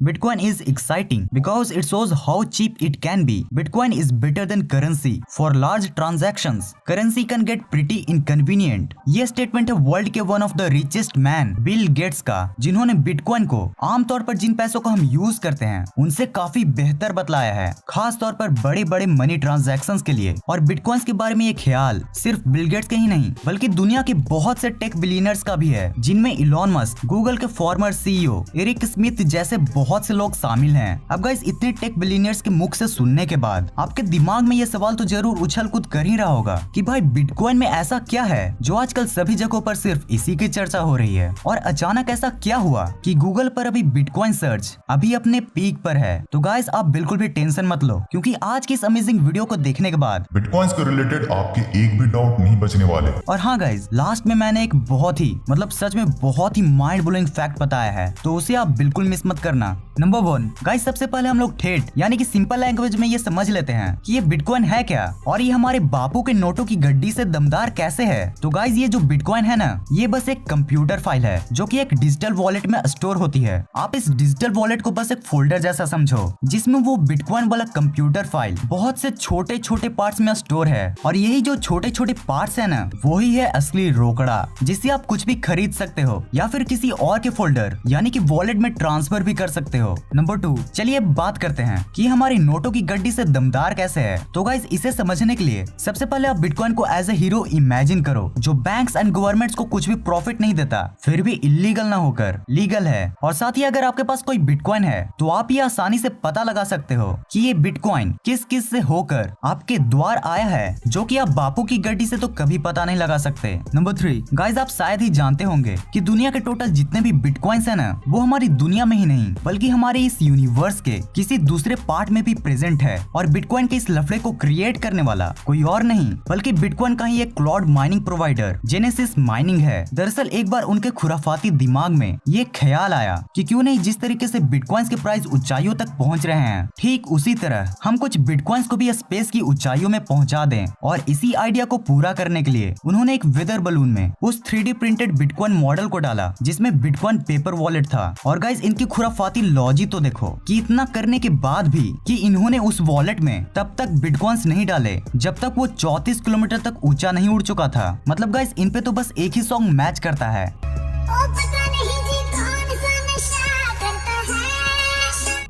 Bitcoin is exciting because it shows how cheap it can be. Bitcoin is better than currency for large transactions. Currency can get pretty inconvenient. ये statement है world के one of the richest man Bill Gates का, जिन्होंने bitcoin को आमतौर पर जिन पैसों को हम यूज करते हैं उनसे काफी बेहतर बतलाया है, खास तौर पर बड़े बड़े मनी ट्रांजैक्शंस के लिए। और बिटकॉइंस के बारे में ये ख्याल सिर्फ बिल गेट्स के ही नहीं बल्कि दुनिया के बहुत से टेक बिलियनर्स का भी है, जिनमें इलॉन मस्क, गूगल के फॉर्मर सीईओ एरिक स्मिथ जैसे बहुत से लोग शामिल हैं। अब गाइस, इतने टेक बिलियनर्स के मुख से सुनने के बाद आपके दिमाग में ये सवाल तो जरूर उछल कूद कर ही रहा होगा कि भाई बिटकॉइन में ऐसा क्या है जो आजकल सभी जगहों पर सिर्फ इसी की चर्चा हो रही है, और अचानक ऐसा क्या हुआ कि गूगल पर अभी बिटकॉइन सर्च अभी अपने पीक पर है। तो गाइस, आप बिल्कुल भी टेंशन मत लो, क्योंकि आज की इस अमेजिंग वीडियो को देखने के बाद बिटकॉइंस के रिलेटेड आपके एक भी डाउट नहीं बचने वाले। और हाँ गाइस, लास्ट में मैंने एक बहुत ही सच में बहुत ही माइंड ब्लोइंग फैक्ट बताया है, तो उसे आप बिल्कुल मिस मत करना। नंबर 1 गाइस, सबसे पहले हम लोग ठेठ यानी कि सिंपल लैंग्वेज में ये समझ लेते हैं कि ये बिटकॉइन है क्या और ये हमारे बापू के नोटों की गड्डी से दमदार कैसे है। तो गाइस, ये जो बिटकॉइन है ना, ये बस एक कंप्यूटर फाइल है जो कि एक डिजिटल वॉलेट में स्टोर होती है। आप इस डिजिटल वॉलेट को बस एक फोल्डर जैसा समझो, जिसमें वो बिटकॉइन वाला कंप्यूटर फाइल बहुत से छोटे छोटे पार्ट्स में स्टोर है, और यही जो छोटे छोटे पार्ट्स है ना, वही है असली रोकड़ा, जिससे आप कुछ भी खरीद सकते हो या फिर किसी और के फोल्डर यानी कि वॉलेट में ट्रांसफर भी कर सकते हो। नंबर 2, चलिए बात करते हैं कि हमारी नोटों की गड्डी से दमदार कैसे है। तो गाइस, इसे समझने के लिए सबसे पहले आप बिटकॉइन को एज ए हीरो इमेजिन करो, जो बैंक्स एंड गवर्नमेंट्स को कुछ भी प्रॉफिट नहीं देता, फिर भी इलीगल ना होकर लीगल है। और साथ ही अगर आपके पास कोई बिटकॉइन है तो आप ये आसानी से पता लगा सकते हो कि ये बिटकॉइन किस किस से होकर आपके द्वार आया है, जो कि आप बापू की गड्डी से तो कभी पता नहीं लगा सकते। नंबर 3 गाइस, आप शायद ही जानते होंगे कि दुनिया के टोटल जितने भी बिटकॉइंस है ना, वो हमारी दुनिया में ही नहीं बल्कि हमारे इस यूनिवर्स के किसी दूसरे पार्ट में भी प्रेजेंट है। और बिटकॉइन के इस लफड़े को क्रिएट करने वाला कोई और नहीं बल्कि बिटकॉइन का ही एक cloud mining provider genesis mining है। दरअसल एक बार उनके खुराफाती दिमाग में ये ख्याल आया कि क्यों नहीं, जिस तरीके से बिटकॉइंस के प्राइस ऊंचाइयों तक पहुंच रहे हैं, ठीक उसी तरह हम कुछ बिटकॉइंस को भी स्पेस की ऊंचाइयों में पहुंचा दें। और इसी आइडिया को पूरा करने के लिए उन्होंने एक वेदर बलून में उस 3D प्रिंटेड बिटकॉइन मॉडल को डाला, जिसमें बिटकॉइन पेपर वॉलेट था। और गाइस, इनकी खुराफाती लॉजिक तो देखो कि इतना करने के बाद भी कि इन्होंने उस वॉलेट में तब तक बिटकॉइंस नहीं डाले जब तक वो 34 किलोमीटर तक ऊंचा नहीं उड़ चुका था। मतलब गाइस, इन पे तो बस एक ही सॉन्ग मैच करता है।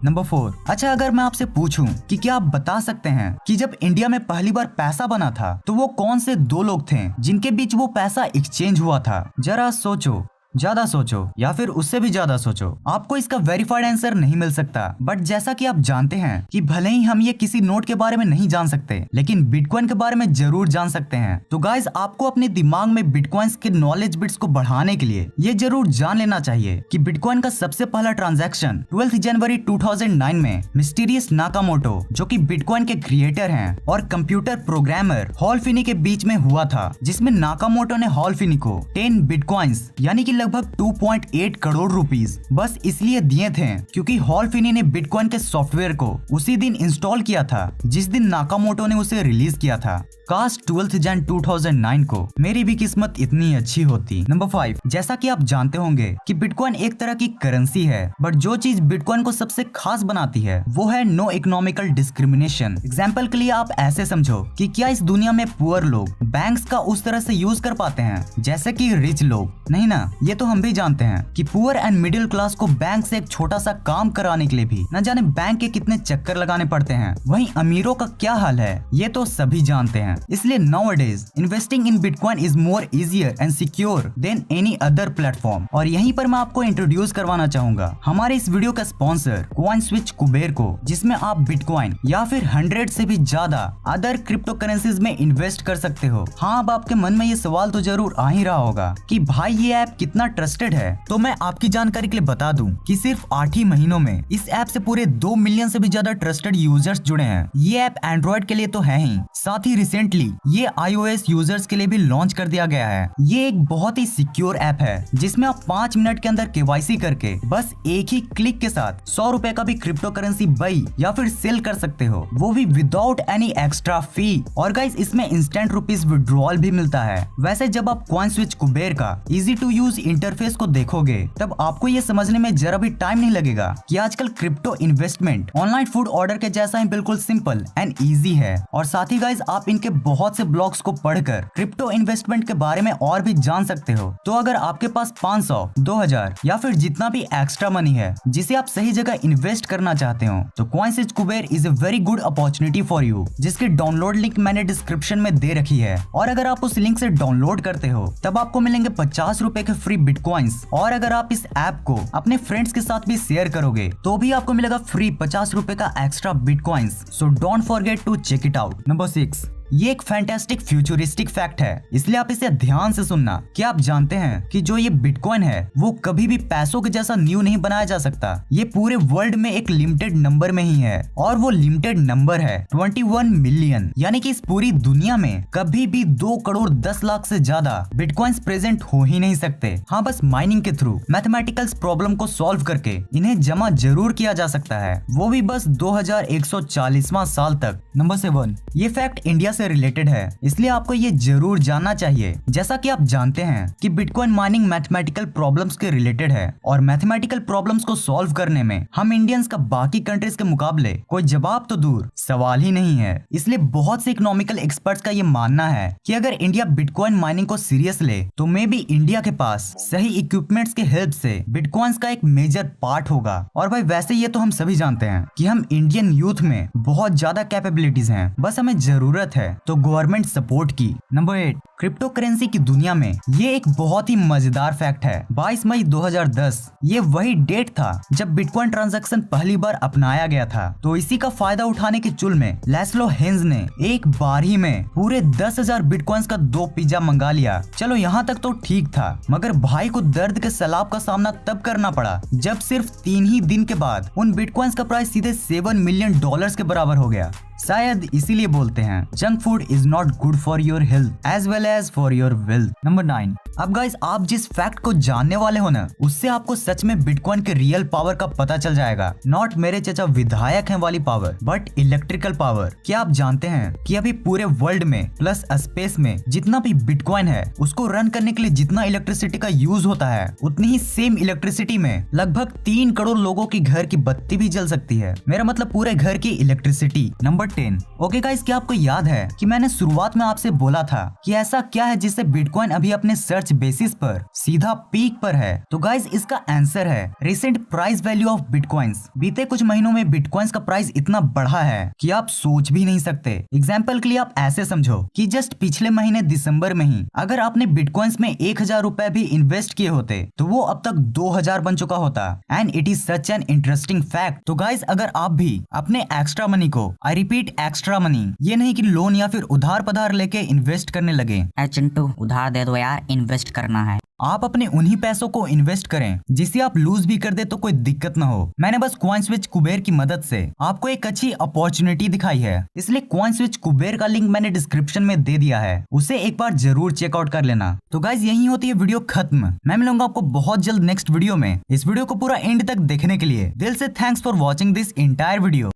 नंबर 4, अच्छा अगर मैं आपसे पूछूं कि क्या आप बता सकते हैं कि जब इंडिया में पहली बार पैसा बना था तो वो कौन से 2 लोग थे जिनके बीच वो पैसा एक्सचेंज हुआ था? जरा सोचो, ज्यादा सोचो या फिर उससे भी ज्यादा सोचो। आपको इसका वेरीफाइड आंसर नहीं मिल सकता, बट जैसा कि आप जानते हैं कि भले ही हम ये किसी नोट के बारे में नहीं जान सकते, लेकिन बिटकॉइन के बारे में जरूर जान सकते हैं। तो गाइस, आपको अपने दिमाग में बिटकॉइंस के नॉलेज बिट्स को बढ़ाने के लिए ये जरूर जान लेना चाहिए कि बिटकॉइन का सबसे पहला ट्रांजैक्शन 12 जनवरी 2009 में मिस्टीरियस नाकामोटो, जो कि बिटकॉइन के क्रिएटर हैं और कंप्यूटर प्रोग्रामर हॉल फिनी के बीच में हुआ था, जिसमें नाकामोटो ने हॉल फिनी को 10 बिटकॉइंस यानी कि लगभग 2.8 करोड़ रुपीस बस इसलिए दिए थे क्योंकि हॉल फिनी ने बिटकॉइन के सॉफ्टवेयर को उसी दिन इंस्टॉल किया था जिस दिन नाकामोटो ने उसे रिलीज किया था। काश 12 जन 2009 को मेरी भी किस्मत इतनी अच्छी होती। नंबर 5, जैसा कि आप जानते होंगे कि बिटकॉइन एक तरह की करेंसी है, बट जो चीज बिटकॉइन को सबसे खास बनाती है वो है नो इकोनॉमिकल डिस्क्रिमिनेशन। एग्जाम्पल के लिए आप ऐसे समझो कि क्या इस दुनिया में पुअर लोग बैंक्स का उस तरह से यूज कर पाते हैं जैसे कि रिच लोग? नहीं ना। ये तो हम भी जानते हैं कि पुअर एंड मिडिल क्लास को बैंक से एक छोटा सा काम कराने के लिए भी न जाने बैंक के कितने चक्कर लगाने पड़ते हैं। वहीं अमीरों का क्या हाल है ये तो सभी जानते हैं। इसलिए nowadays investing in bitcoin is more easier and secure than any other platform. और यहीं पर मैं आपको इंट्रोड्यूस करवाना चाहूंगा हमारे इस वीडियो का स्पॉन्सर कॉइन स्विच कुबेर को, जिसमें आप बिटकॉइन या फिर 100 से भी ज्यादा अदर क्रिप्टो करेंसीज में इन्वेस्ट कर सकते हो। हाँ, अब आपके मन में ये सवाल तो जरूर आ ही रहा होगा कि भाई ये ऐप कितना ट्रस्टेड है। तो मैं आपकी जानकारी के लिए बता दूं कि सिर्फ 8 ही महीनों में इस ऐप से पूरे 2 मिलियन से भी ज्यादा ट्रस्टेड यूजर्स जुड़े हैं। ये ऐप एंड्रॉइड के लिए तो है ही, साथ ही रिसेंटली ये iOS यूजर्स के लिए भी लॉन्च कर दिया गया है। ये एक बहुत ही सिक्योर ऐप है जिसमें आप 5 मिनट के अंदर KYC करके बस एक ही क्लिक के साथ 100 रुपए का भी क्रिप्टो करेंसी बाई या फिर सेल कर सकते हो, वो भी विदाउट एनी एक्स्ट्रा फी। और गाइस, इसमें इंस्टेंट रुपीज विड्रॉल भी मिलता है। वैसे जब आप कॉइन स्विच कुबेर का इजी टू यूज इंटरफेस को देखोगे तब आपको ये समझने में जरा भी टाइम नहीं लगेगा कि आजकल crypto investment online food order के जैसा ही बिल्कुल सिंपल एंड इजी है। और साथ ही गाइज आप इनके बहुत से ब्लॉग्स को पढ़कर क्रिप्टो इन्वेस्टमेंट के बारे में और भी जान सकते हो। तो अगर आपके पास 500, 2000 या फिर जितना भी एक्स्ट्रा मनी है जिसे आप सही जगह इन्वेस्ट करना चाहते हो तो coins Kuber is a very good opportunity for you, जिसकी डाउनलोड लिंक मैंने डिस्क्रिप्शन में दे रखी है। और अगर आप उस लिंक से डाउनलोड करते हो तब आपको मिलेंगे 50 रुपए के फ्री बिटकॉइंस। और अगर आप इस ऐप को अपने फ्रेंड्स के साथ भी शेयर करोगे तो भी आपको मिलेगा फ्री 50 रुपए का extra bitcoins. So don't forget to check it out. Number 6, ये एक फैंटास्टिक फ्यूचरिस्टिक फैक्ट है, इसलिए आप इसे ध्यान से सुनना। क्या आप जानते हैं कि जो ये बिटकॉइन है वो कभी भी पैसों के जैसा न्यू नहीं बनाया जा सकता। ये पूरे वर्ल्ड में एक लिमिटेड नंबर में ही है और वो लिमिटेड नंबर है 21 मिलियन। यानी कि इस पूरी दुनिया में कभी भी 2 करोड़ 10 लाख से ज्यादा बिटकॉइंस प्रेजेंट हो ही नहीं सकते। हाँ, बस माइनिंग के थ्रू मैथमेटिकल प्रॉब्लम को सॉल्व करके इन्हें जमा जरूर किया जा सकता है, वो भी बस 2140वां साल तक। नंबर 7, ये फैक्ट इंडिया से रिलेटेड है, इसलिए आपको ये जरूर जानना चाहिए। जैसा कि आप जानते हैं कि बिटकॉइन माइनिंग मैथमेटिकल प्रॉब्लम्स के रिलेटेड है और मैथमेटिकल प्रॉब्लम्स को सॉल्व करने में हम इंडियंस का बाकी कंट्रीज के मुकाबले कोई जवाब तो दूर सवाल ही नहीं है। इसलिए बहुत से इकोनॉमिकल एक्सपर्ट्स का ये मानना है कि अगर इंडिया बिटकॉइन माइनिंग को सीरियस ले तो मे बी इंडिया के पास सही इक्विपमेंट्स के हेल्प से बिटकॉइंस का एक मेजर पार्ट होगा। और भाई वैसे ये तो हम सभी जानते हैं कि हम इंडियन यूथ में बहुत ज्यादा कैपेबिलिटीज हैं, बस हमें जरूरत है तो गवर्नमेंट सपोर्ट की। नंबर 8, क्रिप्टो करेंसी की दुनिया में ये एक बहुत ही मजेदार फैक्ट है। 22 मई 2010 ये वही डेट था जब बिटकॉइन ट्रांजैक्शन पहली बार अपनाया गया था। तो इसी का फायदा उठाने के चुल में लैस्लो हेंज ने एक बार ही में पूरे 10,000 बिटकॉइंस का 2 पिज्जा मंगा लिया। चलो यहाँ तक तो ठीक था, मगर भाई को दर्द के सैलाब का सामना तब करना पड़ा जब सिर्फ 3 ही दिन के बाद उन बिटकॉइंस का प्राइस सीधे $7 मिलियन के बराबर हो गया। शायद इसीलिए बोलते हैं junk food is not good for your health as well as for your wealth. Number 9, अब गाइस आप जिस फैक्ट को जानने वाले हो ना उससे आपको सच में बिटकॉइन के रियल पावर का पता चल जाएगा। नॉट मेरे चचा विधायक हैं वाली पावर, बट इलेक्ट्रिकल पावर। क्या आप जानते हैं कि अभी पूरे वर्ल्ड में प्लस स्पेस में जितना भी बिटकॉइन है उसको रन करने के लिए जितना इलेक्ट्रिसिटी का यूज होता है उतनी ही सेम इलेक्ट्रिसिटी में लगभग 3 करोड़ लोगों की घर की बत्ती भी जल सकती है। मेरा मतलब पूरे घर की इलेक्ट्रिसिटी। नंबर 10, ओके गाइस, क्या आपको याद है कि मैंने शुरुआत में आपसे बोला था कि ऐसा क्या है जिससे बिटकॉइन अभी अपने सर्च बेसिस पर सीधा पीक पर है? तो गाइस इसका आंसर है recent price value of bitcoins. बीते कुछ महीनों में बिटकॉइंस का प्राइस इतना बढ़ा है कि आप सोच भी नहीं सकते। एग्जाम्पल के लिए आप ऐसे समझो कि जस्ट पिछले महीने दिसंबर में ही अगर आपने बिटकॉइंस में 1000 रुपए भी इन्वेस्ट किए होते तो वो अब तक 2000 बन चुका होता। And it is such an interesting fact. तो गाइस अगर आप भी अपने एक्स्ट्रा मनी को, आई रिपीट एक्स्ट्रा मनी, ये नहीं कि लोन या फिर उधार पधार लेके इन्वेस्ट करने लगे। चिंटू उधार दे दो यार, इन्वेस्ट करना है। आप अपने उन्हीं पैसों को इन्वेस्ट करें जिसे आप लूज भी कर दे तो कोई दिक्कत ना हो। मैंने बस कॉइनस्विच कुबेर की मदद से आपको एक अच्छी अपॉर्चुनिटी दिखाई है, इसलिए कॉइनस्विच कुबेर का लिंक मैंने डिस्क्रिप्शन में दे दिया है, उसे एक बार जरूर चेकआउट कर लेना। तो गाइज यही होती है वीडियो खत्म। मैं मिलूंगा आपको बहुत जल्द नेक्स्ट वीडियो में। इस वीडियो को पूरा एंड तक देखने के लिए दिल से thanks for watching this entire video.